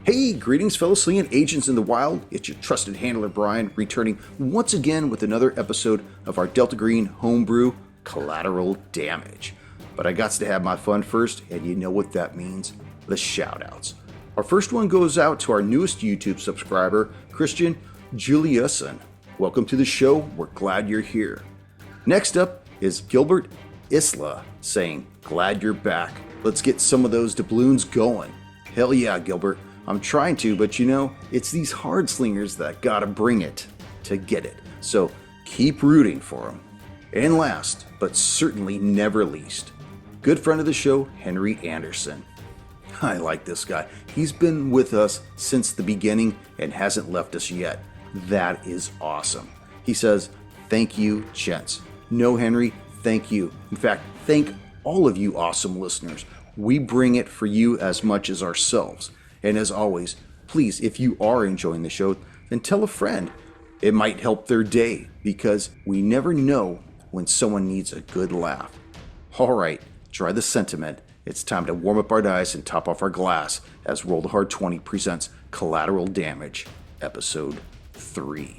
Hey, greetings, fellow slinging agents in the wild. It's your trusted handler, Brian, returning once again with another episode of our Delta Green homebrew, Collateral Damage. But I got to have my fun first, and you know what that means, the shoutouts. Our first one goes out to our newest YouTube subscriber, Christian Juliuson. Welcome to the show, we're glad you're here. Next up is Gilbert Isla saying, glad you're back. Let's get some of those doubloons going. Hell yeah, Gilbert. I'm trying to, but you know, it's these hard slingers that gotta bring it to get it. So keep rooting for them. And last, but certainly never least, good friend of the show, Henry Anderson. I like this guy. He's been with us since the beginning and hasn't left us yet. That is awesome. He says, thank you, gents. No, Henry, thank you. In fact, thank all of you awesome listeners. We bring it for you as much as ourselves. And as always, please, if you are enjoying the show, then tell a friend. It might help their day because we never know when someone needs a good laugh. All right, try the sentiment. It's time to warm up our dice and top off our glass as Roll the Hard 20 presents Collateral Damage, Episode 3.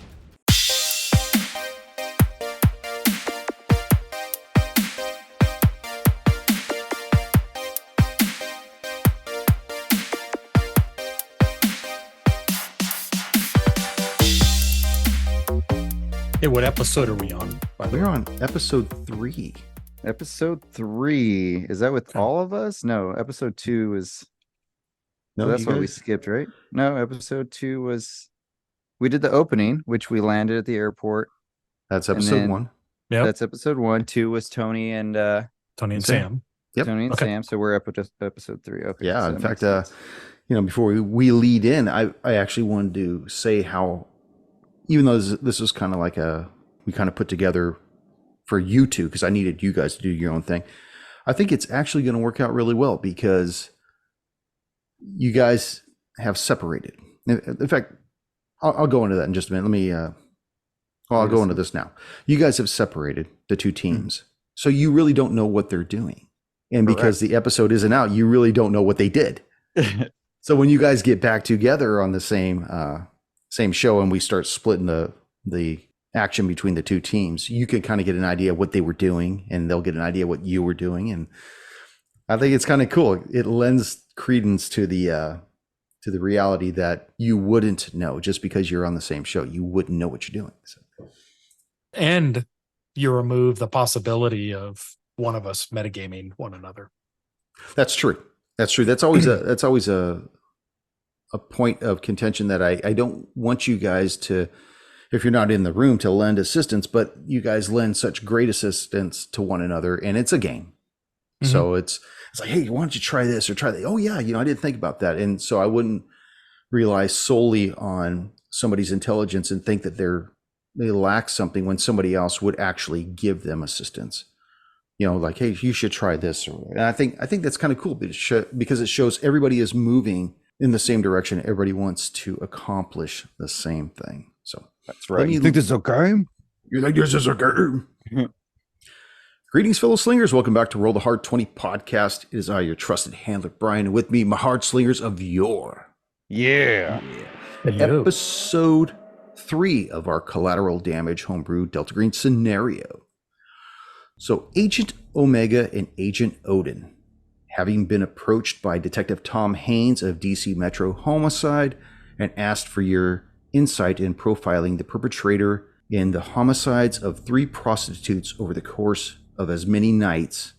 Hey, what episode are we on? We're on episode 3. Episode 3. Is that with all of us? No, episode 2 is... No, that's what we skipped, right? No, episode 2 was... We did the opening, which we landed at the airport. That's episode 1. Yeah, That's episode 1. 2 was Tony and Tony and Sam. Yep. Tony and Okay. Sam. So we're up with just episode 3. Okay. Yeah, so in that fact, makes sense. before we lead in, I actually wanted to say how, even though this was kind of like we kind of put together for you two, because I needed you guys to do your own thing. I think it's actually going to work out really well because you guys have separated. In fact, I'll go into that in just a minute. Let me, I'll go into this now. You guys have separated the two teams. So you really don't know what they're doing. And because the episode isn't out, you really don't know what they did. So when you guys get back together on the same show and we start splitting the action between the two teams, you can kind of get an idea of what they were doing and they'll get an idea what you were doing. And I think it's kind of cool. It lends credence to the reality that you wouldn't know just because you're on the same show. You wouldn't know what you're doing. So. And you remove the possibility of one of us metagaming one another. That's true. That's true. That's always a point of contention that I don't want you guys to, if you're not in the room, to lend assistance, but you guys lend such great assistance to one another, and it's a game. Mm-hmm. So it's like, hey, why don't you try this or try that? Oh yeah, I didn't think about that. And so I wouldn't rely solely on somebody's intelligence and think that they lack something when somebody else would actually give them assistance. Like, hey, you should try this. And I think that's kind of cool because it shows everybody is moving in the same direction. Everybody wants to accomplish the same thing. So that's right. You think this is a game? You think this is a game? Greetings, fellow slingers. Welcome back to Roll the Hard 20 podcast. It is I, your trusted handler, Brian, and with me, my hard slingers of yore. Yeah. Episode 3 of our Collateral Damage homebrew Delta Green scenario. So Agent Omega and Agent Odin, having been approached by Detective Tom Haynes of DC Metro Homicide and asked for your insight in profiling the perpetrator in the homicides of 3 prostitutes over the course of as many nights,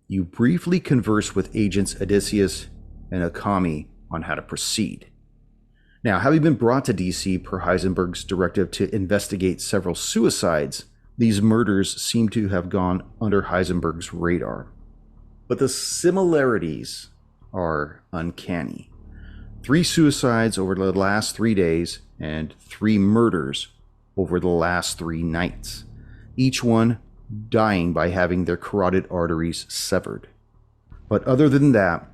you briefly converse with Agents Odysseus and Okami on how to proceed. Now, having been brought to DC per Heisenberg's directive to investigate several suicides, these murders seem to have gone under Heisenberg's radar. But the similarities are uncanny. 3 suicides over the last 3 days and 3 murders over the last 3 nights, each one dying by having their carotid arteries severed. But other than that,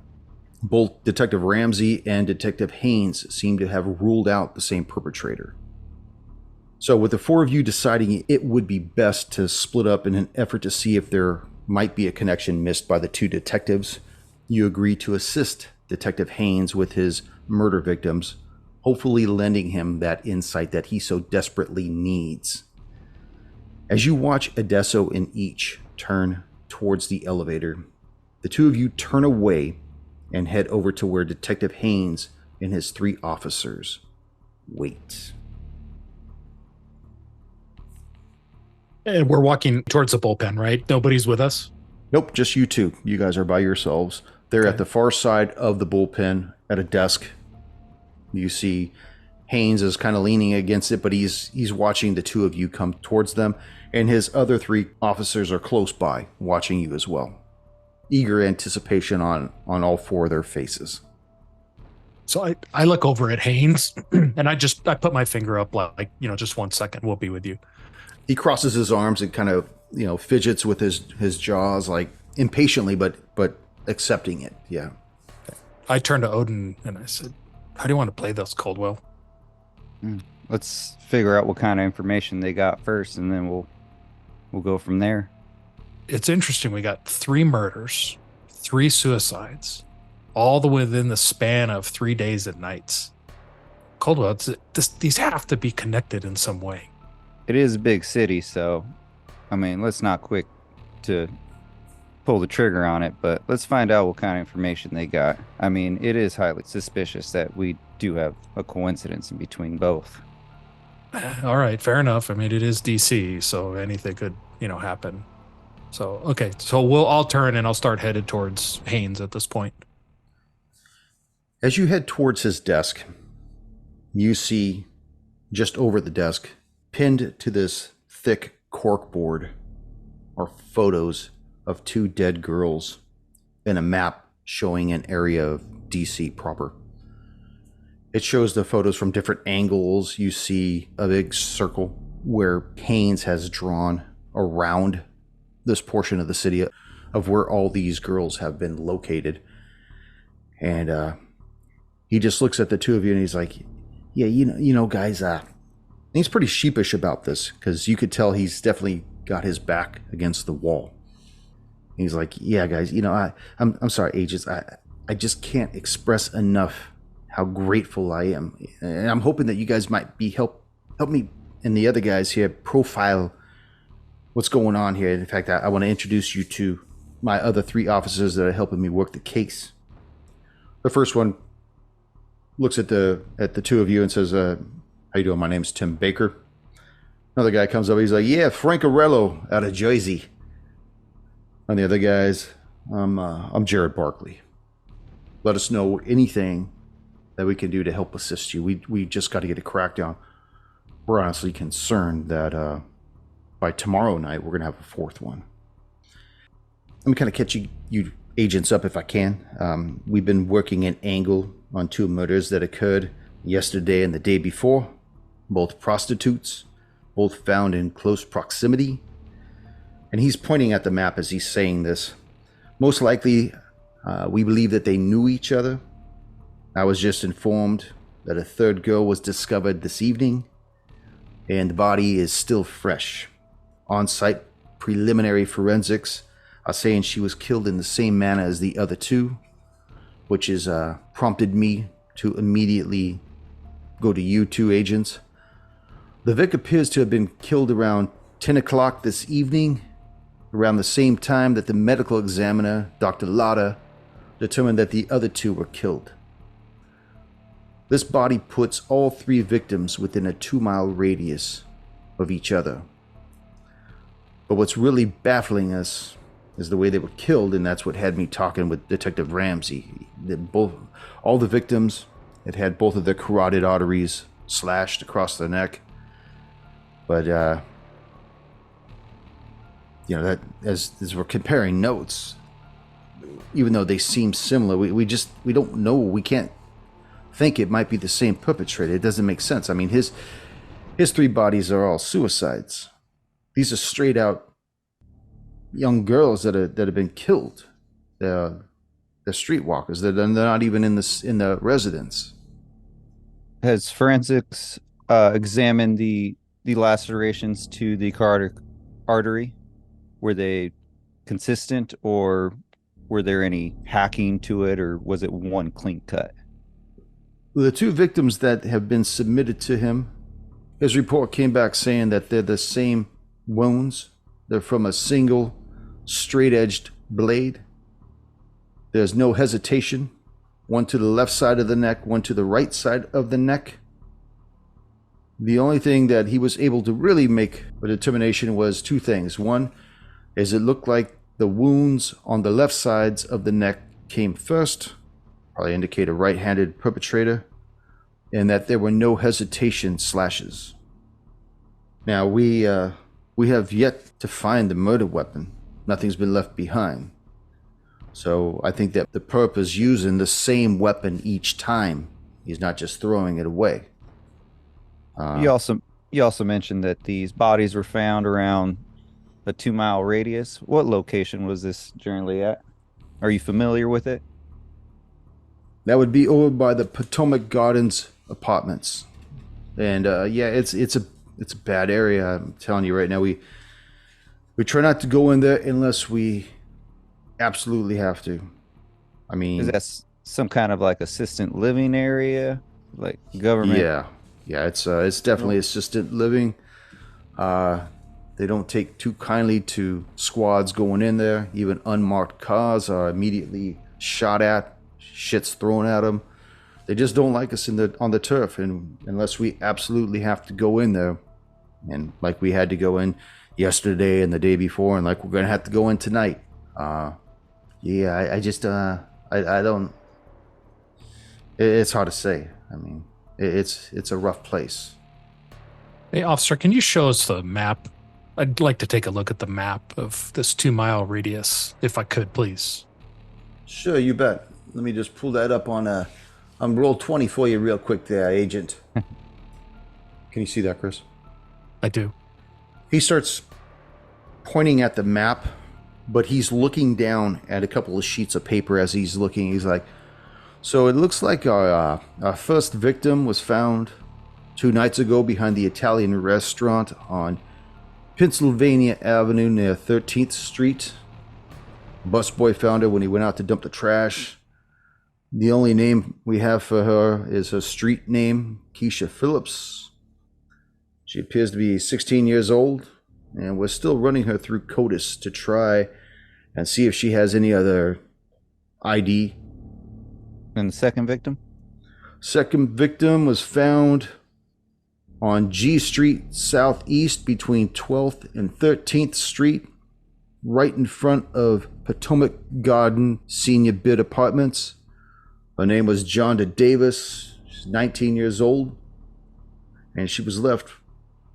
both Detective Ramsey and Detective Haynes seem to have ruled out the same perpetrator. So with the 4 of you deciding it would be best to split up in an effort to see if there might be a connection missed by the 2 detectives, you agree to assist Detective Haynes with his murder victims, hopefully lending him that insight that he so desperately needs. As you watch Adesso and each turn towards the elevator, the two of you turn away and head over to where Detective Haynes and his 3 officers wait. And we're walking towards the bullpen, right? Nobody's with us? Nope, just you two. You guys are by yourselves. They're Okay. at the far side of the bullpen at a desk. You see Haynes is kind of leaning against it, but he's watching the two of you come towards them, and his other 3 officers are close by, watching you as well. Eager anticipation on all 4 of their faces. So I look over at Haynes and I put my finger up like, just 1 second, we'll be with you. He crosses his arms and kind of, fidgets with his jaws, like impatiently, but accepting it. Yeah. I turned to Odin and I said, how do you want to play this, Coldwell? Let's figure out what kind of information they got first, and then we'll go from there. It's interesting. We got 3 murders, 3 suicides, all within the span of 3 days and nights. Coldwell, these have to be connected in some way. It is a big city, so I mean, let's not quick to pull the trigger on it, but let's find out what kind of information they got. I mean, it is highly suspicious that we do have a coincidence in between both. All right, fair enough. I mean, it is DC, so anything could, happen. So, okay, so I'll turn and I'll start headed towards Haynes at this point. As you head towards his desk, you see just over the desk, pinned to this thick corkboard, are photos of 2 dead girls and a map showing an area of DC proper. It shows the photos from different angles. You see a big circle where Haynes has drawn around this portion of the city of where all these girls have been located. And he just looks at the two of you and he's like, yeah, guys, he's pretty sheepish about this because you could tell he's definitely got his back against the wall. He's like, yeah, guys, I'm sorry, agents. I just can't express enough how grateful I am. And I'm hoping that you guys might be help me and the other guys here profile what's going on here. In fact, I want to introduce you to my other 3 officers that are helping me work the case. The first one looks at the 2 of you and says, how you doing? My name's Tim Baker. Another guy comes up, he's like, yeah, Frank Arello out of Jersey. And the other guys, I'm Jared Barkley. Let us know anything that we can do to help assist you. We just got to get a crackdown. We're honestly concerned that by tomorrow night, we're going to have a 4th one. Let me kind of catch you agents up if I can. We've been working an angle on 2 murders that occurred yesterday and the day before. Both prostitutes, both found in close proximity. And he's pointing at the map as he's saying this. Most likely, we believe that they knew each other. I was just informed that a 3rd girl was discovered this evening, and the body is still fresh. On-site preliminary forensics are saying she was killed in the same manner as the other 2, which has prompted me to immediately go to you 2 agents. The Vic appears to have been killed around 10 o'clock this evening, around the same time that the medical examiner, Dr. Lotta, determined that the other 2 were killed. This body puts all 3 victims within a 2-mile radius of each other. But what's really baffling us is the way they were killed, and that's what had me talking with Detective Ramsey. All the victims had both of their carotid arteries slashed across their neck. But that as we're comparing notes, even though they seem similar, we don't know. We can't think it might be the same perpetrator. It doesn't make sense. I mean, his 3 bodies are all suicides. These are straight out young girls that have been killed. They're streetwalkers. They're not even in the residence. Has forensics examined the lacerations to the carotid artery? Were they consistent, or were there any hacking to it, or was it one clean cut? The two victims that have been submitted to him, his report came back saying that they're the same wounds. They're from a single straight-edged blade. There's no hesitation. One to the left side of the neck, one to the right side of the neck. The only thing that he was able to really make a determination was two things. One is it looked like the wounds on the left sides of the neck came first, probably indicate a right-handed perpetrator, and that there were no hesitation slashes. Now, we have yet to find the murder weapon. Nothing's been left behind. So I think that the perp is using the same weapon each time. He's not just throwing it away. You also mentioned that these bodies were found around a 2-mile radius. What location was this generally at? Are you familiar with it? That would be over by the Potomac Gardens apartments. And yeah, it's a bad area. I'm telling you right now. We try not to go in there unless we absolutely have to. I mean, is that some kind of like assistant living area, like government? Yeah, it's definitely assisted living. They don't take too kindly to squads going in there. Even unmarked cars are immediately shot at, shit's thrown at them. They just don't like us on the turf, and unless we absolutely have to go in there, and like we had to go in yesterday and the day before, and like we're gonna have to go in tonight. Yeah, I just I don't. It's hard to say. I mean, it's a rough place. Hey, officer, can you show us the map? I'd like to take a look at the map of this 2-mile radius, if I could, please. Sure, you bet. Let me just pull that up on roll 20 for you real quick there, Agent. Can you see that, Chris? I do. He starts pointing at the map, but he's looking down at a couple of sheets of paper as he's looking. He's like, so it looks like our first victim was found 2 nights ago behind the Italian restaurant on Pennsylvania Avenue near 13th Street. Busboy found her when he went out to dump the trash. The only name we have for her is her street name, Keisha Phillips. She appears to be 16 years old, and we're still running her through CODIS to try and see if she has any other ID. And the second victim? Second victim was found on G Street Southeast between 12th and 13th Street, right in front of Potomac Garden Senior Bid Apartments. Her name was Jonda Davis. She's 19 years old, and she was left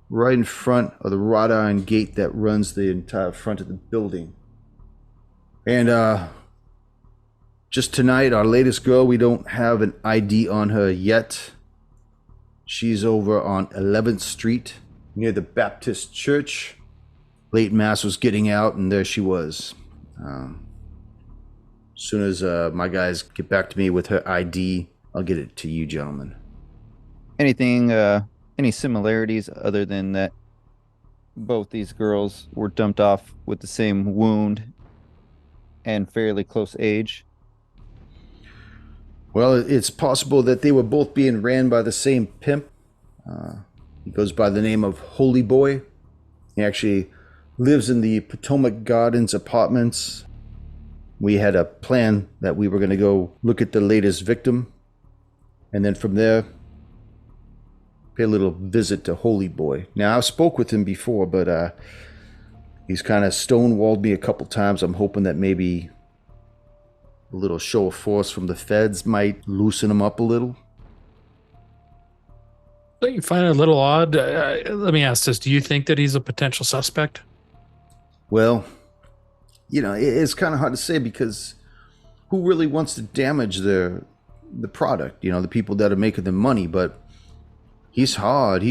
right in front of the wrought iron gate that runs the entire front of the building. And just tonight, our latest girl, we don't have an ID on her yet. She's over on 11th Street near the Baptist Church. Late Mass was getting out, and there she was. As soon as my guys get back to me with her ID, I'll get it to you, gentlemen. Anything, any similarities other than that both these girls were dumped off with the same wound and fairly close age? Well, it's possible that they were both being ran by the same pimp. He goes by the name of Holy Boy. He actually lives in the Potomac Gardens apartments. We had a plan that we were going to go look at the latest victim, and then from there, pay a little visit to Holy Boy. Now, I've spoke with him before, but he's kind of stonewalled me a couple times. I'm hoping that maybe a little show of force from the feds might loosen him up a little. Don't you find it a little odd? Let me ask this. Do you think that he's a potential suspect? Well, you know, it's kind of hard to say because who really wants to damage the product? You know, the people that are making the money. But he's hard.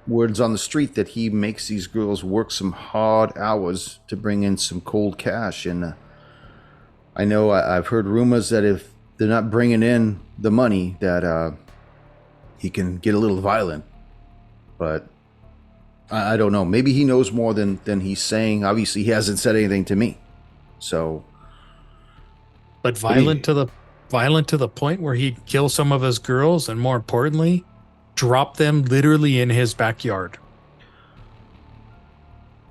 Words on the street that he makes these girls work some hard hours to bring in some cold cash. And I know I've heard rumors that if they're not bringing in the money, that he can get a little violent. But I don't know. Maybe he knows more than he's saying. Obviously, he hasn't said anything to me. So, But violent to the point where he'd kill some of his girls, and more importantly, drop them literally in his backyard.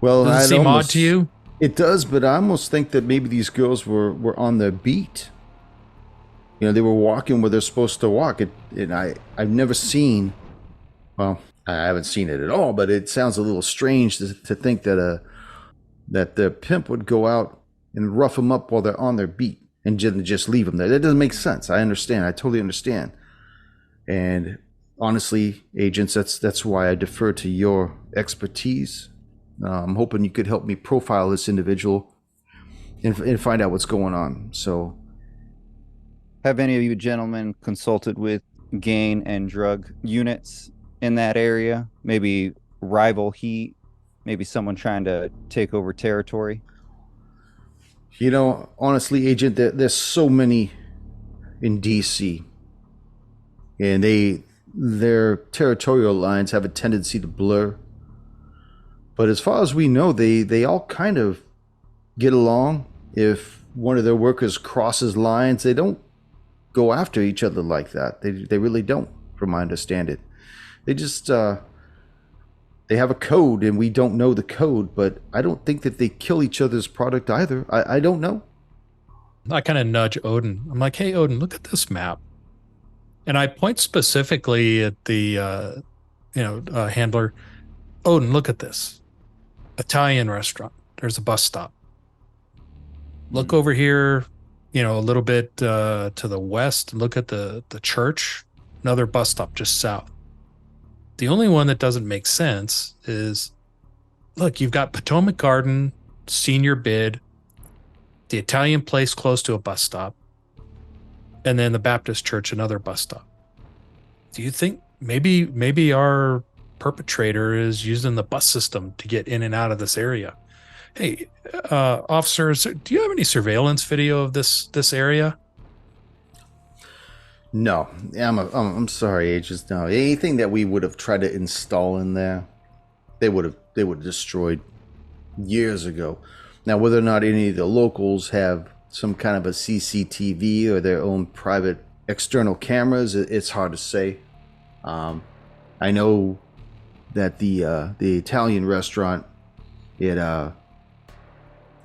Well, does it seem odd to you? It does, but I almost think that maybe these girls were on their beat. They were walking where they're supposed to walk. And I've never seen, well, I haven't seen it at all, but it sounds a little strange to think that the pimp would go out and rough them up while they're on their beat and just leave them there. That doesn't make sense. I understand. I totally understand. And honestly, agents, that's why I defer to your expertise. I'm hoping you could help me profile this individual and find out what's going on. So, have any of you gentlemen consulted with gang and drug units in that area? Maybe rival heat, maybe someone trying to take over territory? Honestly, agent, there's so many in DC, and their territorial lines have a tendency to blur. But as far as we know, they all kind of get along. If one of their workers crosses lines, they don't go after each other like that. They really don't, from my understanding. They just they have a code, and we don't know the code. But I don't think that they kill each other's product either. I don't know. I kind of nudge Odin. I'm like, hey, Odin, look at this map. And I point specifically at the handler. Odin, look at this. Italian restaurant. There's a bus stop. Look over here, a little bit to the west. Look at the church. Another bus stop just south. The only one that doesn't make sense is, look, you've got Potomac Garden, senior bid, the Italian place close to a bus stop, and then the Baptist church, another bus stop. Do you think maybe our perpetrator is using the bus system to get in and out of this area? Hey, officers, do you have any surveillance video of this area? No, I'm sorry, agents. No, anything that we would have tried to install in there, they would have destroyed years ago. Now, whether or not any of the locals have some kind of a CCTV or their own private external cameras, it's hard to say. I know that the Italian restaurant, they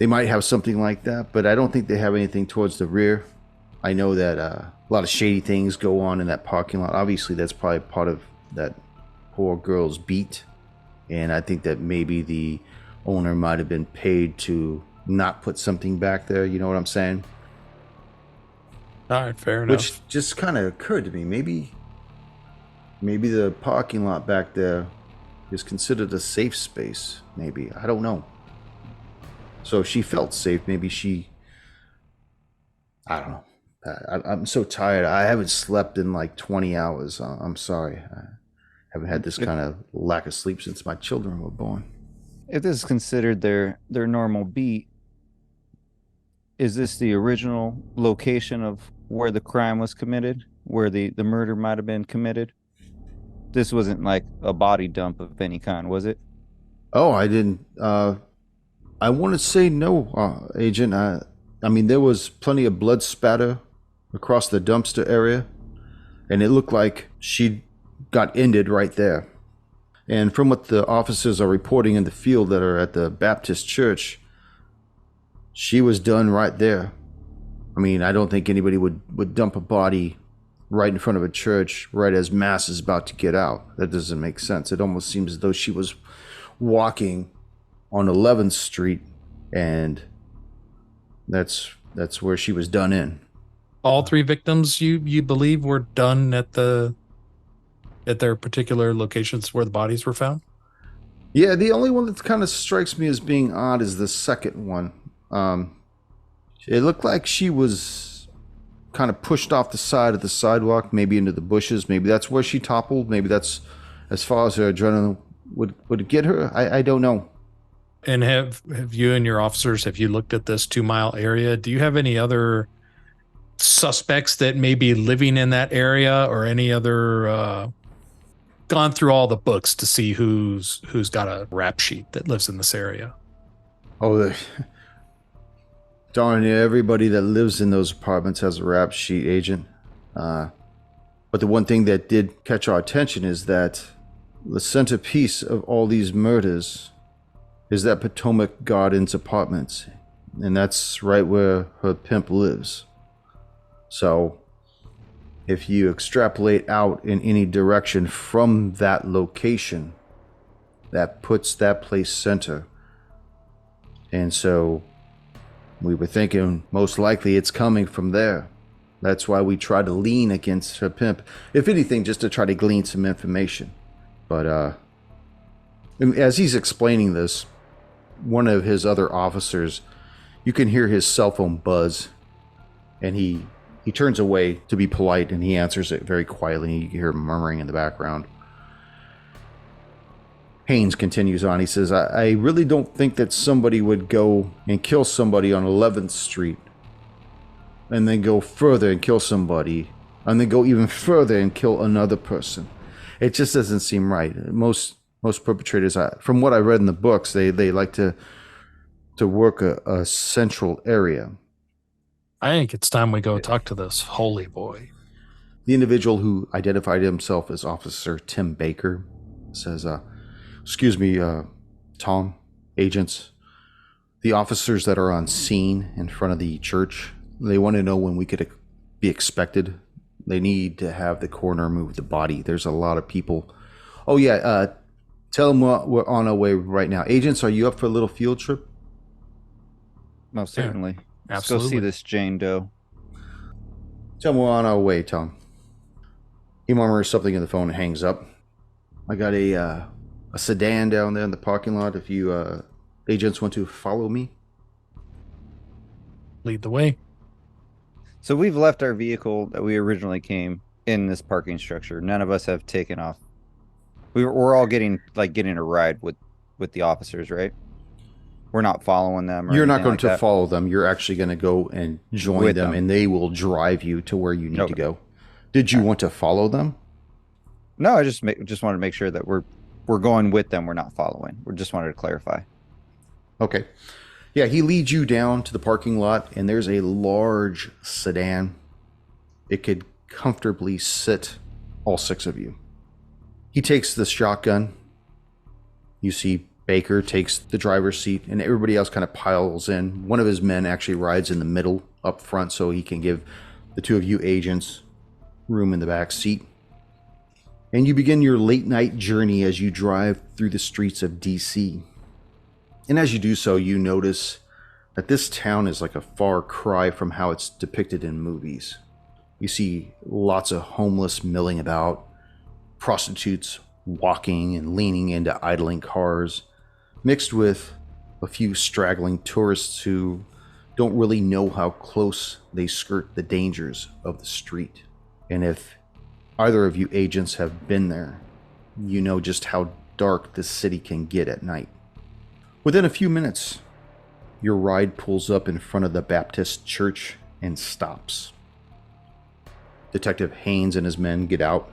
might have something like that, but I don't think they have anything towards the rear. I know that a lot of shady things go on in that parking lot. Obviously, that's probably part of that poor girl's beat, and I think that maybe the owner might have been paid to not put something back there. You know what I'm saying? All right, fair enough. Which just kind of occurred to me. Maybe the parking lot back there is considered a safe space. Maybe. I don't know. So if she felt safe, maybe I don't know. I'm so tired. I haven't slept in like 20 hours. I'm sorry. I haven't had this kind of lack of sleep since my children were born. If this is considered their normal beat, is this the original location of where the crime was committed, where the murder might have been committed? This wasn't like a body dump of any kind, was it? Oh, I didn't. I want to say no, Agent. I mean, there was plenty of blood spatter across the dumpster area, and it looked like she got ended right there. And from what the officers are reporting in the field that are at the Baptist church, she was done right there. I mean, I don't think anybody would dump a body right in front of a church right as mass is about to get out. That doesn't make sense. It almost seems as though she was walking on 11th Street, and that's where she was done in. All three victims you believe were done at their particular locations where the bodies were found? Yeah, the only one that kind of strikes me as being odd is the second one. It looked like she was kind of pushed off the side of the sidewalk, maybe into the bushes. Maybe that's where she toppled. Maybe that's as far as her adrenaline would get her. I don't know. And have you and your officers, have you looked at this 2 mile area? Do you have any other suspects that may be living in that area, or any other gone through all the books to see who's got a rap sheet that lives in this area? Oh, Darn near everybody that lives in those apartments has a rap sheet, Agent. But the one thing that did catch our attention is that the centerpiece of all these murders is that Potomac Gardens apartments. And that's right where her pimp lives. So, if you extrapolate out in any direction from that location, that puts that place center. And so, we were thinking most likely it's coming from there. That's why we tried to lean against her pimp. If anything, just to try to glean some information. But as he's explaining this, one of his other officers, you can hear his cell phone buzz. And he turns away to be polite, and he answers it very quietly. You can hear him murmuring in the background. Haynes continues on. He says, I really don't think that somebody would go and kill somebody on 11th Street and then go further and kill somebody and then go even further and kill another person. It just doesn't seem right. Most perpetrators, from what I read in the books, they like to work a central area. I think it's time we go talk to this holy boy. The individual who identified himself as Officer Tim Baker says, excuse me, Tom, agents, the officers that are on scene in front of the church, they want to know when we could be expected. They need to have the coroner move the body. There's a lot of people. Oh, yeah, tell them we're on our way right now. Agents, are you up for a little field trip? Most certainly. Yeah, Let's go see this Jane Doe. Tell them we're on our way, Tom. He murmurs something in the phone and hangs up. I got a sedan down there in the parking lot if you agents want to follow me. Lead the way. So we've left our vehicle that we originally came in this parking structure. None of us have taken off. We're all getting a ride with the officers, right? We're not following them. You're not going to follow them. You're actually going to go and join With them, and they will drive you to where you need to go. Did you want to follow them? No, I just wanted to make sure that we're going with them. We're not following. We just wanted to clarify. Okay. Yeah, he leads you down to the parking lot, and there's a large sedan. It could comfortably sit all six of you. He takes the shotgun. You see Baker takes the driver's seat, and everybody else kind of piles in. One of his men actually rides in the middle up front so he can give the two of you agents room in the back seat. And you begin your late night journey as you drive through the streets of DC. And as you do so, you notice that this town is like a far cry from how it's depicted in movies. You see lots of homeless milling about, prostitutes walking and leaning into idling cars, mixed with a few straggling tourists who don't really know how close they skirt the dangers of the street. And if either of you agents have been there, you know just how dark the city can get at night. Within a few minutes, your ride pulls up in front of the Baptist church and stops. Detective Haynes and his men get out,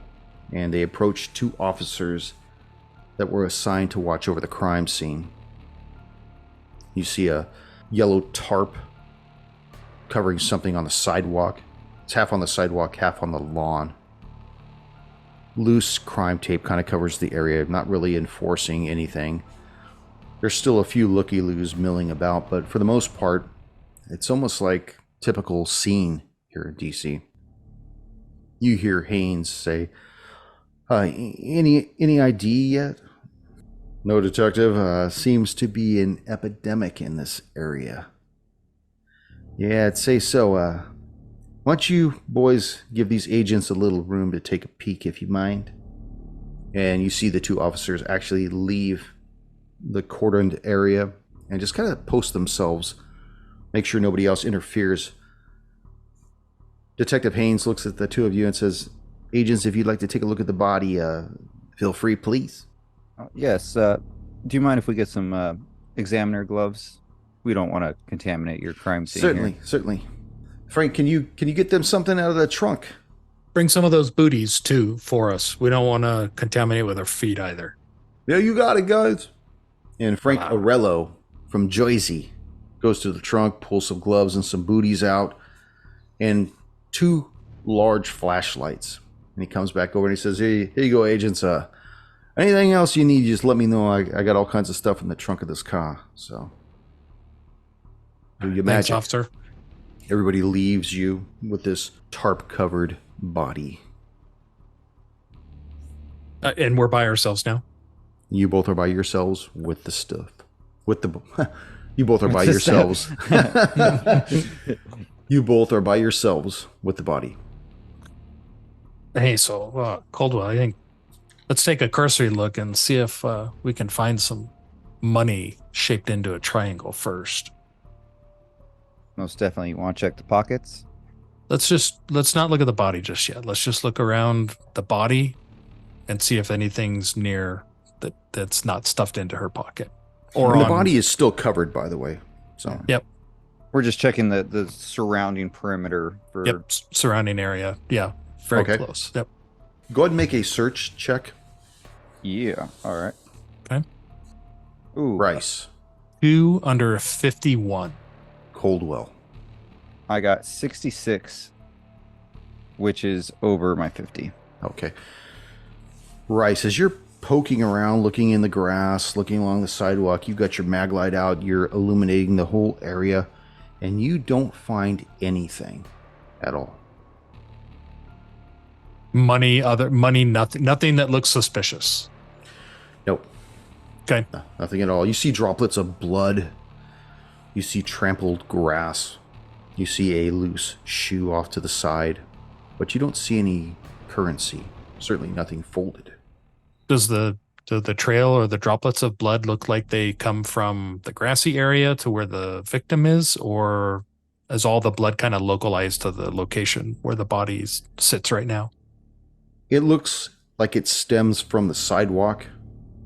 and they approach two officers that were assigned to watch over the crime scene. You see a yellow tarp covering something on the sidewalk. It's half on the sidewalk, half on the lawn. Loose crime tape kind of covers the area, not really enforcing anything. There's still a few looky-loos milling about, but for the most part, it's almost like typical scene here in DC. You hear Haynes say, any ID yet? No, detective. Seems to be an epidemic in this area. Yeah, I'd say so. Why don't you boys give these agents a little room to take a peek, if you mind? And you see the two officers actually leave the cordoned area and just kind of post themselves, make sure nobody else interferes. Detective Haynes looks at the two of you and says, agents, if you'd like to take a look at the body, feel free, please. Yes. Do you mind if we get some examiner gloves? We don't want to contaminate your crime scene. Certainly. Frank, can you get them something out of the trunk? Bring some of those booties too for us. We don't want to contaminate with our feet either. Yeah, you got it, guys. And Frank Arello from Joyzy goes to the trunk, pulls some gloves and some booties out, and 2 large flashlights. And he comes back over and he says, "Hey, here you go, agents. Anything else you need, just let me know. I got all kinds of stuff in the trunk of this car." So, do you Thanks, imagine? officer. Everybody leaves you with this tarp-covered body. And we're by ourselves now. You both are by yourselves with the stuff. You both are by yourselves. You both are by yourselves with the body. Hey, so Coldwell, I think let's take a cursory look and see if we can find some money shaped into a triangle first. Most definitely. You want to check the pockets? Let's not look at the body just yet. Let's just look around the body and see if anything's near that's not stuffed into her pocket. Or the body is still covered, by the way. So yep. We're just checking the surrounding perimeter for surrounding area. Yeah. Very close. Yep. Go ahead and make a search check. Yeah. All right. Okay. Ooh. Rice. 2 under 51. Coldwell. I got 66, which is over my 50. Okay. Rice, as you're poking around, looking in the grass, looking along the sidewalk, you've got your mag light out, you're illuminating the whole area, and you don't find anything at all. Money, nothing that looks suspicious. Nope. Okay. No, nothing at all. You see droplets of blood. You see trampled grass. You see a loose shoe off to the side, but you don't see any currency. Certainly nothing folded. Does the trail or the droplets of blood look like they come from the grassy area to where the victim is, or is all the blood kind of localized to the location where the body sits right now? It looks like it stems from the sidewalk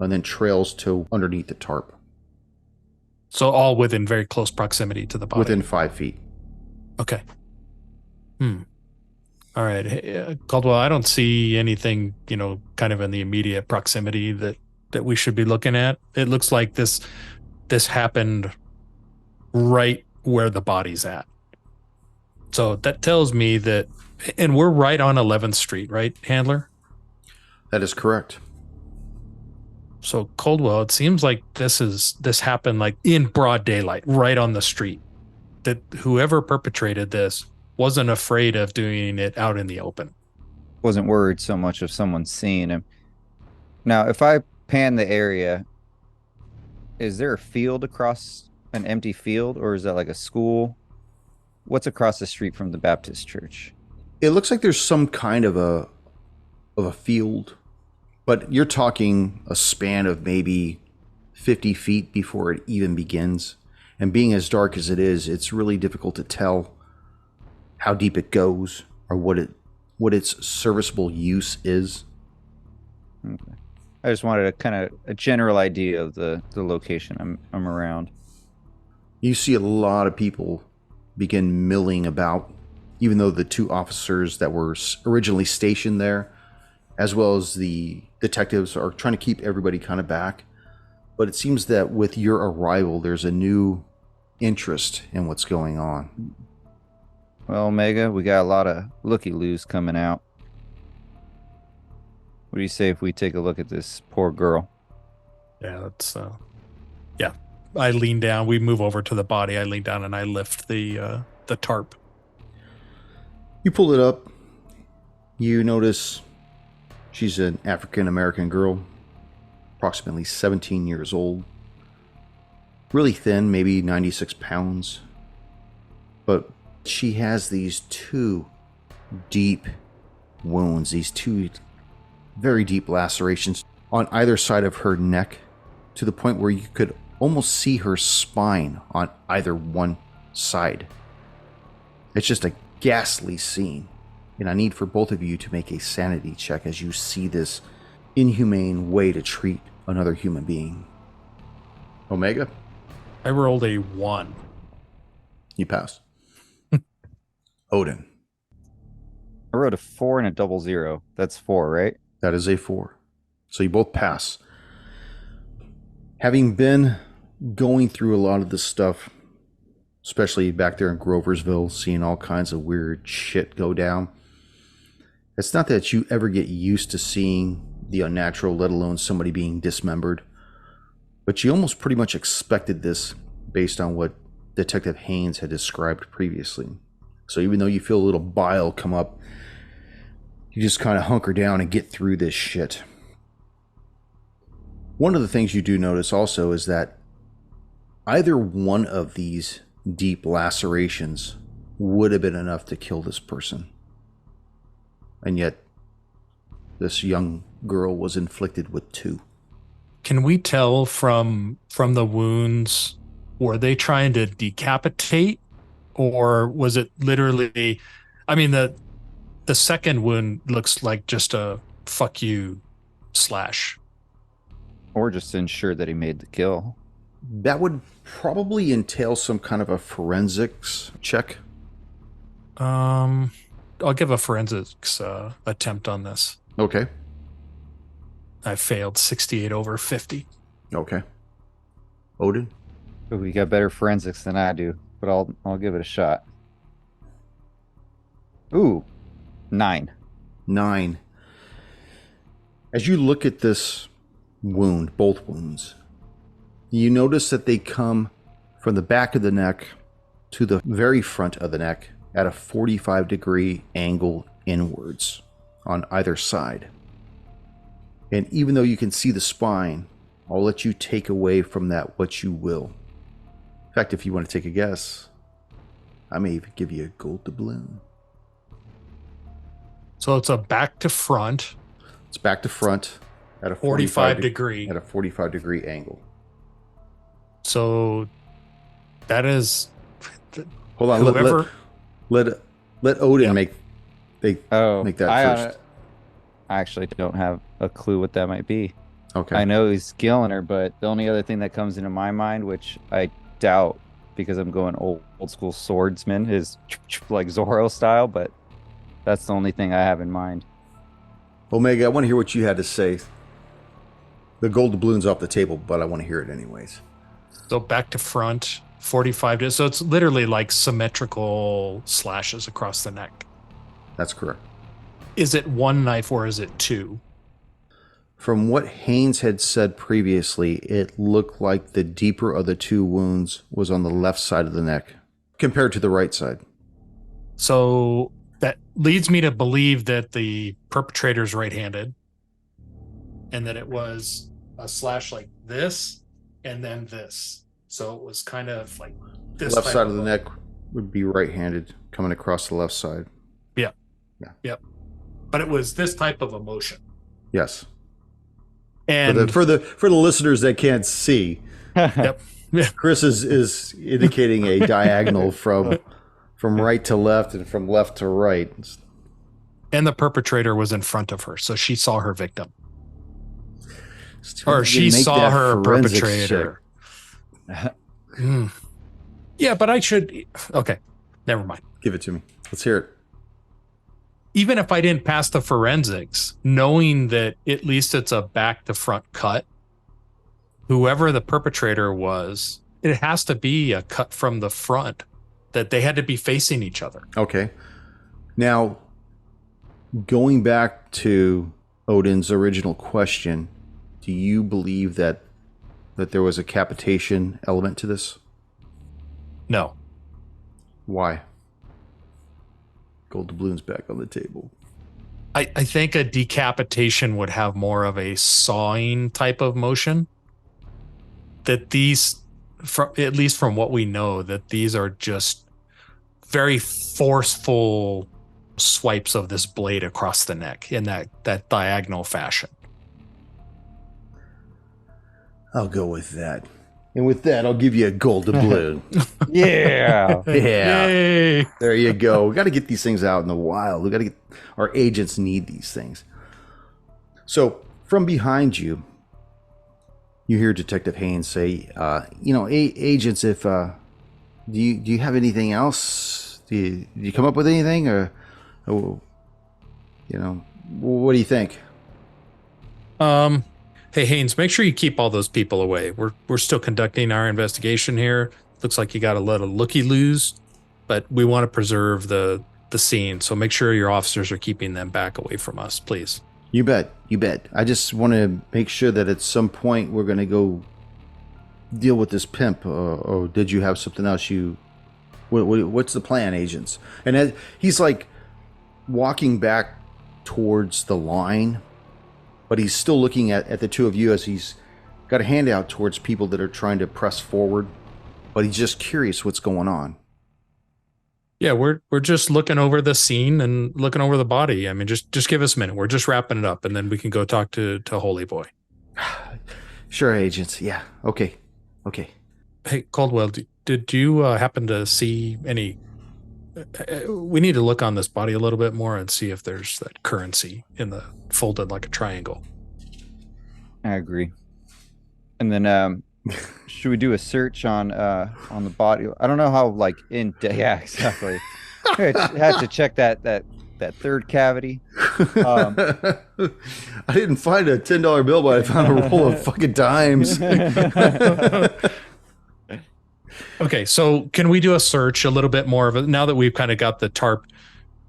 and then trails to underneath the tarp. So all within very close proximity to the body? Within 5 feet. Okay. All right. Hey, Caldwell, I don't see anything, kind of in the immediate proximity that we should be looking at. It looks like this happened right where the body's at. So that tells me that, and we're right on 11th Street, right, Handler? That is correct. So Coldwell, it seems like this happened like in broad daylight, right on the street. That whoever perpetrated this wasn't afraid of doing it out in the open. Wasn't worried so much of someone seeing him. Now, if I pan the area, is there a field across an empty field, or is that like a school? What's across the street from the Baptist church? It looks like there's some kind of a field, but you're talking a span of maybe 50 feet before it even begins. And being as dark as it is, it's really difficult to tell how deep it goes or what its serviceable use is. Okay. I just wanted a general idea of the location I'm around. You see a lot of people begin milling about, even though the 2 officers that were originally stationed there, as well as the detectives, are trying to keep everybody kind of back. But it seems that with your arrival, there's a new interest in what's going on. Well, Omega, we got a lot of looky-loos coming out. What do you say if we take a look at this poor girl? Yeah, that's I lean down. We move over to the body. I lean down and I lift the tarp. You pull it up. You notice she's an African-American girl, approximately 17 years old. Really thin, maybe 96 pounds. But she has these 2 deep wounds, these 2 very deep lacerations on either side of her neck, to the point where you could almost see her spine on either one side. It's just a ghastly scene, and I need for both of you to make a sanity check as you see this inhumane way to treat another human being. Omega? I rolled a 1. You pass. Odin? I wrote a 4 and a 00. That's 4, right? That is a 4. So you both pass. Having been going through a lot of this stuff, especially back there in Groversville, seeing all kinds of weird shit go down. It's not that you ever get used to seeing the unnatural, let alone somebody being dismembered, but you almost pretty much expected this based on what Detective Haynes had described previously. So even though you feel a little bile come up, you just kind of hunker down and get through this shit. One of the things you do notice also is that either one of these deep lacerations would have been enough to kill this person. And yet, this young girl was inflicted with 2. Can we tell from the wounds, were they trying to decapitate, or was it literally, I mean, the second wound looks like just a fuck you slash. Or just to ensure that he made the kill. That would probably entail some kind of a forensics check. I'll give a forensics attempt on this. Okay. I failed 68 over 50. Okay. Odin? Ooh, you got better forensics than I do, but I'll give it a shot. Ooh, 9. 9. As you look at this wound, both wounds, you notice that they come from the back of the neck to the very front of the neck at a 45-degree angle inwards on either side. And even though you can see the spine, I'll let you take away from that what you will. In fact, if you want to take a guess, I may even give you a gold doubloon. So it's a back to front. It's back to front at a 45 degree. At a 45-degree angle. So that is. Hold on. Whoever. Let Odin make that first. I actually don't have a clue what that might be. Okay. I know he's killing her, but the only other thing that comes into my mind, which I doubt because I'm going old school swordsman, is like Zorro style, but that's the only thing I have in mind. Omega, I want to hear what you had to say. The gold doubloon's off the table, but I want to hear it anyways. So back to front, 45. So it's literally like symmetrical slashes across the neck. That's correct. Is it one knife or is it 2? From what Haynes had said previously, it looked like the deeper of the 2 wounds was on the left side of the neck compared to the right side. So that leads me to believe that the perpetrator's right-handed and that it was a slash like this and then this. So it was kind of like this. Left side of the neck would be right-handed coming across the left side. Yeah. Yeah. Yep. But it was this type of emotion. Yes. And for the listeners that can't see, yep. Yeah. Chris is indicating a diagonal from right to left and from left to right. And the perpetrator was in front of her, so she saw her victim. Still or she saw her perpetrator. Yeah, but I should. Okay, never mind. Give it to me. Let's hear it. Even if I didn't pass the forensics, knowing that at least it's a back to front cut, whoever the perpetrator was, it has to be a cut from the front, that they had to be facing each other. Okay. Now, going back to Odin's original question, do you believe that there was a capitation element to this? No. Why? Gold doubloon's back on the table. I think a decapitation would have more of a sawing type of motion. That these, at least from what we know, that these are just very forceful swipes of this blade across the neck in that diagonal fashion. I'll go with that. And with that, I'll give you a gold doubloon. Yeah. Yeah. Yay. There you go. We got to get these things out in the wild. We got to get, our agents need these things. So from behind you, you hear Detective Haynes say, agents, if, do you have anything else? Do you come up with anything or what do you think? Hey Haynes, make sure you keep all those people away. We're still conducting our investigation here. Looks like you got a little looky-loos, but we want to preserve the scene. So make sure your officers are keeping them back away from us, please. You bet. I just want to make sure that at some point we're going to go deal with this pimp. Or did you have something else what's the plan, agents? And he's like walking back towards the line, but he's still looking at the two of you as he's got a hand out towards people that are trying to press forward, but he's just curious what's going on. Yeah, we're just looking over the scene and looking over the body. I mean, just give us a minute. We're just wrapping it up, and then we can go talk to Holy Boy. Sure, agents. Yeah. Okay. Hey, Caldwell, did you happen to see any? We need to look on this body a little bit more and see if there's that currency in the folded like a triangle. I agree. And then should we do a search on the body? I don't know how yeah, exactly. I had to check that third cavity. I didn't find a $10 bill, but I found a roll of fucking dimes. Okay, so can we do a search a little bit more of it now that we've kind of got the tarp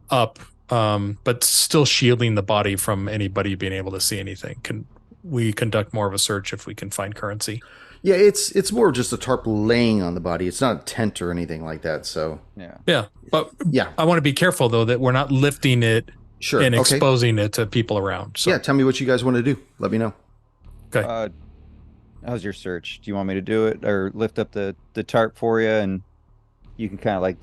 up, but still shielding the body from anybody being able to see anything? Can we conduct more of a search if we can find currency? Yeah, it's more just a tarp laying on the body. It's not a tent or anything like that. So yeah, but yeah, I want to be careful though that we're not lifting it and exposing it to people around. So. Yeah, tell me what you guys want to do. Let me know. Okay. How's your search? Do you want me to do it or lift up the tarp for you, and you can kind of like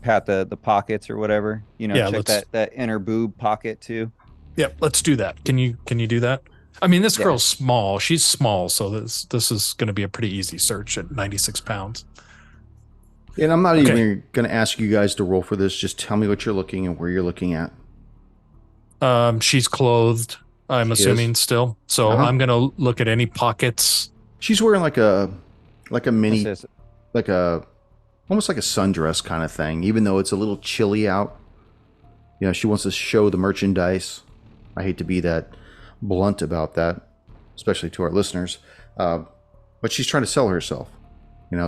pat the pockets or whatever? Check that inner boob pocket too. Yeah, let's do that. Can you do that? I mean, this girl's small. She's small, so this is going to be a pretty easy search at 96 pounds. And I'm not even going to ask you guys to roll for this. Just tell me what you're looking and where you're looking at. She's clothed, I'm assuming still. So I'm going to look at any pockets. She's wearing like a mini, almost like a sundress kind of thing, even though it's a little chilly out. She wants to show the merchandise. I hate to be that blunt about that, especially to our listeners. But she's trying to sell herself,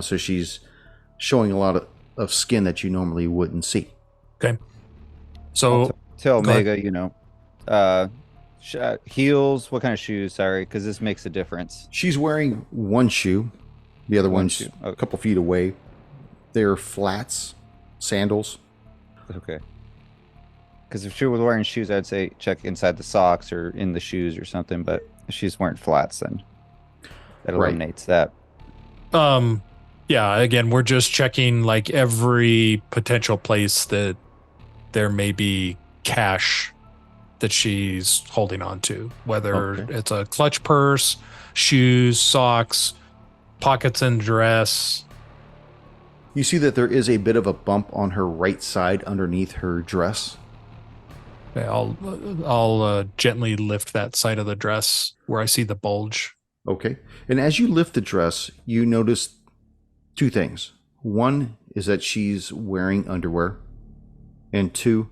so she's showing a lot of skin that you normally wouldn't see. Okay. So tell Omega, heels, what kind of shoes? Sorry, because this makes a difference. She's wearing one shoe. The other one's a couple feet away. They're flats, sandals. Okay. Because if she was wearing shoes, I'd say check inside the socks or in the shoes or something. But if she's wearing flats, then that eliminates that. Yeah, again, we're just checking like every potential place that there may be cash that she's holding on to, whether it's a clutch purse, shoes, socks, pockets in dress. You see that there is a bit of a bump on her right side underneath her dress. Okay, I'll gently lift that side of the dress where I see the bulge. Okay. And as you lift the dress, you notice two things. One is that she's wearing underwear. And two,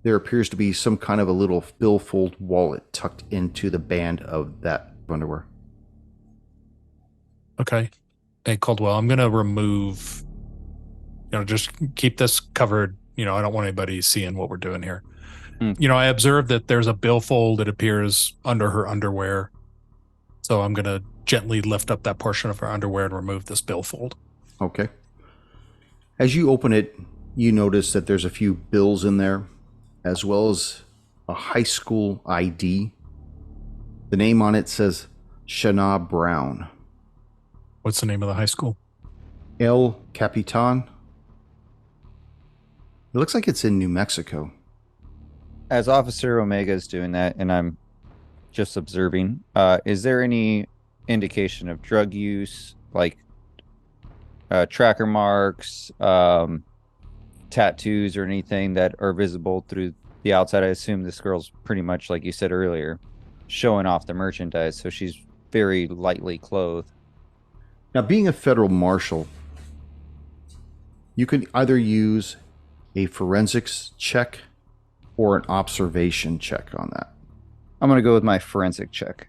there appears to be some kind of a little billfold wallet tucked into the band of that underwear. Okay. Hey, Caldwell, I'm going to remove, just keep this covered. I don't want anybody seeing what we're doing here. I observed that there's a billfold that appears under her underwear. So I'm going to gently lift up that portion of her underwear and remove this billfold. Okay. As you open it, you notice that there's a few bills in there, as well as a high school ID. The name on it says Shana Brown. What's the name of the high school? El Capitan. It looks like it's in New Mexico. As Officer Omega is doing that, and I'm just observing, is there any indication of drug use, like tracker marks, tattoos, or anything that are visible through the outside? I assume this girl's pretty much, like you said earlier, showing off the merchandise, so she's very lightly clothed. Now, being a federal marshal, you can either use a forensics check or an observation check on that. I'm going to go with my forensic check.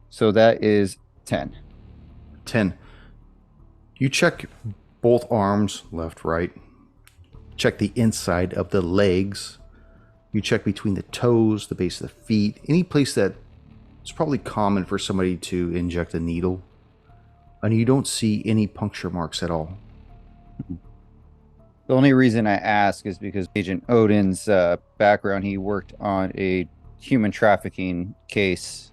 So that is 10. 10. You check both arms, left, right. Check the inside of the legs. You check between the toes, the base of the feet, any place that it's probably common for somebody to inject a needle. And you don't see any puncture marks at all. The only reason I ask is because Agent Odin's background, he worked on a human trafficking case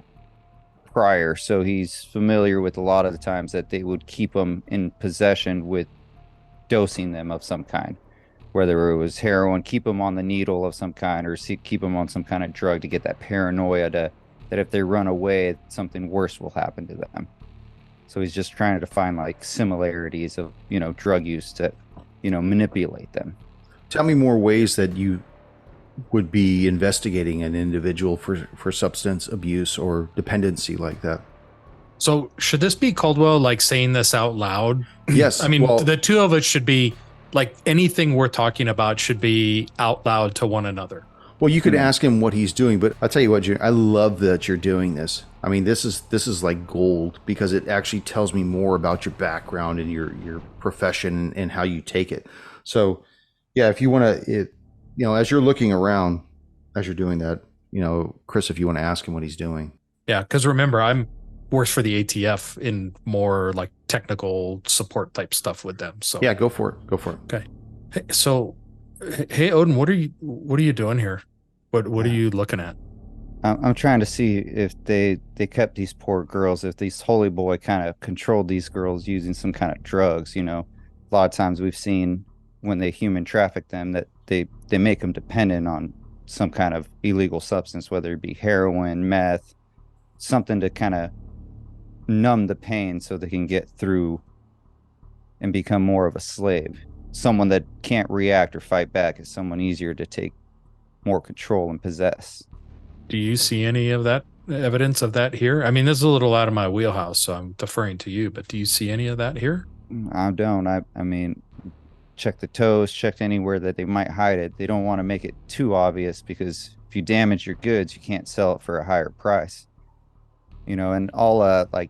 prior, so he's familiar with a lot of the times that they would keep them in possession with dosing them of some kind, whether it was heroin, keep them on the needle of some kind, or keep them on some kind of drug to get that paranoia that if they run away, something worse will happen to them. So he's just trying to find like similarities of, drug use to, manipulate them. Tell me more ways that you would be investigating an individual for substance abuse or dependency like that. So should this be Caldwell like saying this out loud? Yes. I mean, the two of us should be like anything we're talking about should be out loud to one another. Well, you could ask him what he's doing, but I'll tell you what, Junior, I love that you're doing this. I mean, this is like gold because it actually tells me more about your background and your profession and how you take it. So, yeah, if you want to, as you're looking around, as you're doing that, Chris, if you want to ask him what he's doing. Yeah, because remember, I'm worse for the ATF in more like technical support type stuff with them. So yeah, go for it. Okay. Hey, Odin, what are you doing here? What are you looking at? I'm trying to see if they kept these poor girls, if these holy boy kind of controlled these girls using some kind of drugs. A lot of times we've seen when they human traffic them that they make them dependent on some kind of illegal substance, whether it be heroin, meth, something to kind of numb the pain so they can get through and become more of a slave. Someone that can't react or fight back is someone easier to take more control and possess. Do you see any of that evidence of that here? I mean, this is a little out of my wheelhouse, so I'm deferring to you, but do you see any of that here? I don't. I mean, check the toes, check anywhere that they might hide it. They don't want to make it too obvious because if you damage your goods, you can't sell it for a higher price. And I'll like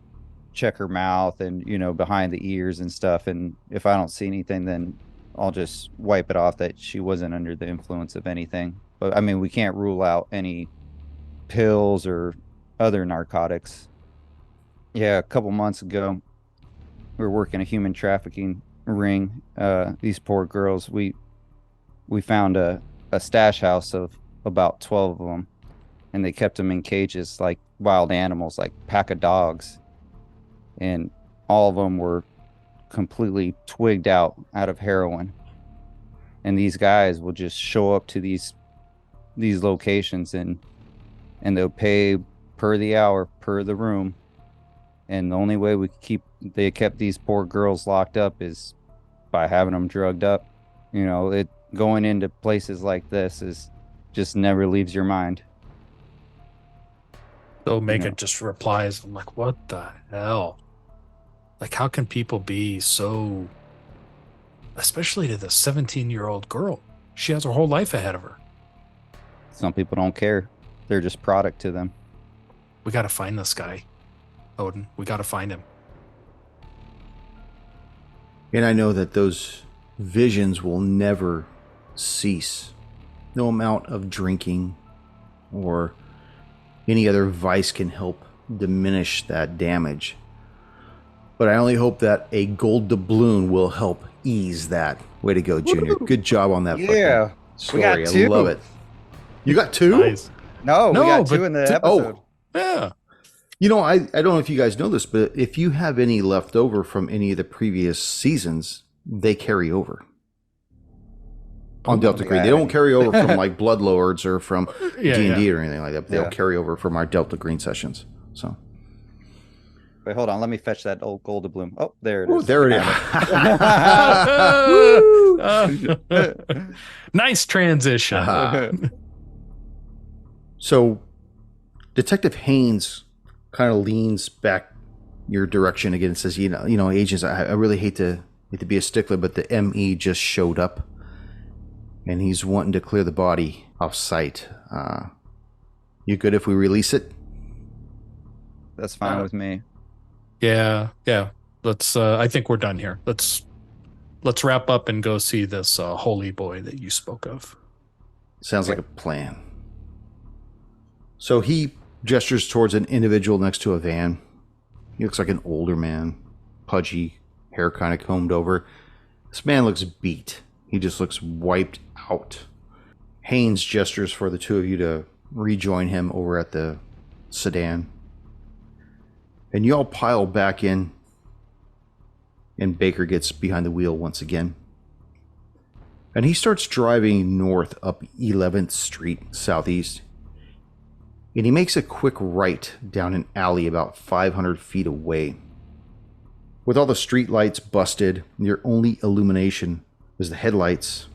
check her mouth and, behind the ears and stuff. And if I don't see anything, then I'll just wipe it off that she wasn't under the influence of anything. But I mean, we can't rule out any pills or other narcotics. Yeah, a couple months ago, we were working a human trafficking ring. These poor girls, we found a stash house of about 12 of them, and they kept them in cages like wild animals, like pack of dogs. And all of them were completely twigged out of heroin. And these guys will just show up to these locations and they'll pay per the hour, per the room. And the only way they kept these poor girls locked up is by having them drugged up. Going into places like this is just never leaves your mind. So Megan just replies, I'm like, what the hell? Like, how can people be so, especially to the 17-year-old girl? She has her whole life ahead of her. Some people don't care. They're just product to them. We got to find this guy, Odin. We got to find him. And I know that those visions will never cease. No amount of drinking or any other vice can help diminish that damage. But I only hope that a gold doubloon will help ease that. Way to go, Junior. Good job on that. Yeah. Story. I love it. You got two? Nice. No, we got two in the episode. Oh. Yeah. I don't know if you guys know this, but if you have any left over from any of the previous seasons, they carry over. On Delta Green. They don't carry over from like Bloodlords or from D&D or anything like that. They'll carry over from our Delta Green sessions. So. Wait, hold on. Let me fetch that old gold doubloon. Oh, there it is. There it is. Nice transition. So, Detective Haynes kind of leans back your direction again and says, agents, I really hate to be a stickler, but the ME just showed up and he's wanting to clear the body off site. You good if we release it? That's fine with me. Yeah. Let's, I think we're done here. Let's let's wrap up and go see this holy boy that you spoke of. Sounds like a plan. So he gestures towards an individual next to a van. He looks like an older man, pudgy, hair kind of combed over. This man looks beat. He just looks wiped out. Haynes gestures for the two of you to rejoin him over at the sedan. And you all pile back in, and Baker gets behind the wheel once again. And he starts driving north up 11th Street Southeast. And he makes a quick right down an alley about 500 feet away. With all the street lights busted, your only illumination is the headlights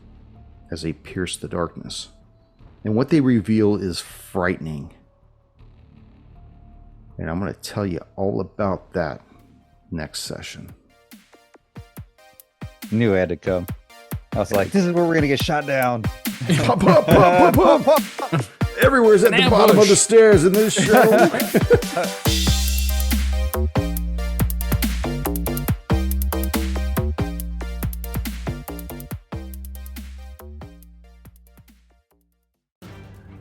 as they pierce the darkness. And what they reveal is frightening. And I'm going to tell you all about that next session. Knew I had to come. I was like, this is where we're going to get shot down. Pop, pop, pop, pop, pop. Everywhere's at the bottom of the stairs in this show.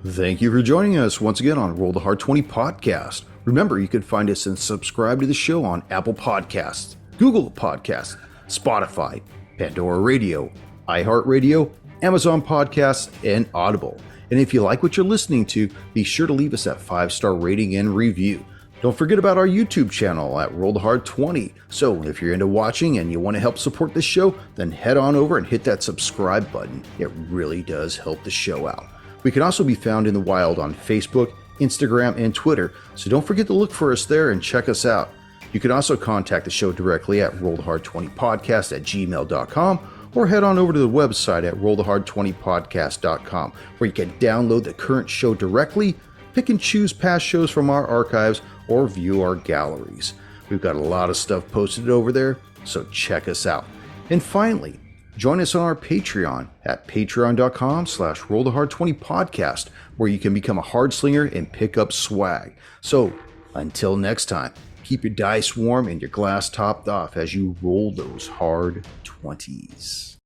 Thank you for joining us once again on Roll the Hard 20 podcast. Remember, you can find us and subscribe to the show on Apple Podcasts, Google Podcasts, Spotify, Pandora Radio, iHeart Radio, Amazon Podcasts, and Audible. And if you like what you're listening to, be sure to leave us that 5-star rating and review. Don't forget about our YouTube channel at Roll the Hard 20. So if you're into watching and you want to help support this show, then head on over and hit that subscribe button. It really does help the show out. We can also be found in the wild on Facebook, Instagram, and Twitter, so don't forget to look for us there and check us out. You can also contact the show directly at rollthehard20podcast@gmail.com or head on over to the website at rollthehard20podcast.com, where you can download the current show directly, pick and choose past shows from our archives, or view our galleries. We've got a lot of stuff posted over there, so check us out. And finally, join us on our Patreon at patreon.com/rollthehard20podcast, where you can become a hard slinger and pick up swag. So until next time, keep your dice warm and your glass topped off as you roll those hard 20s.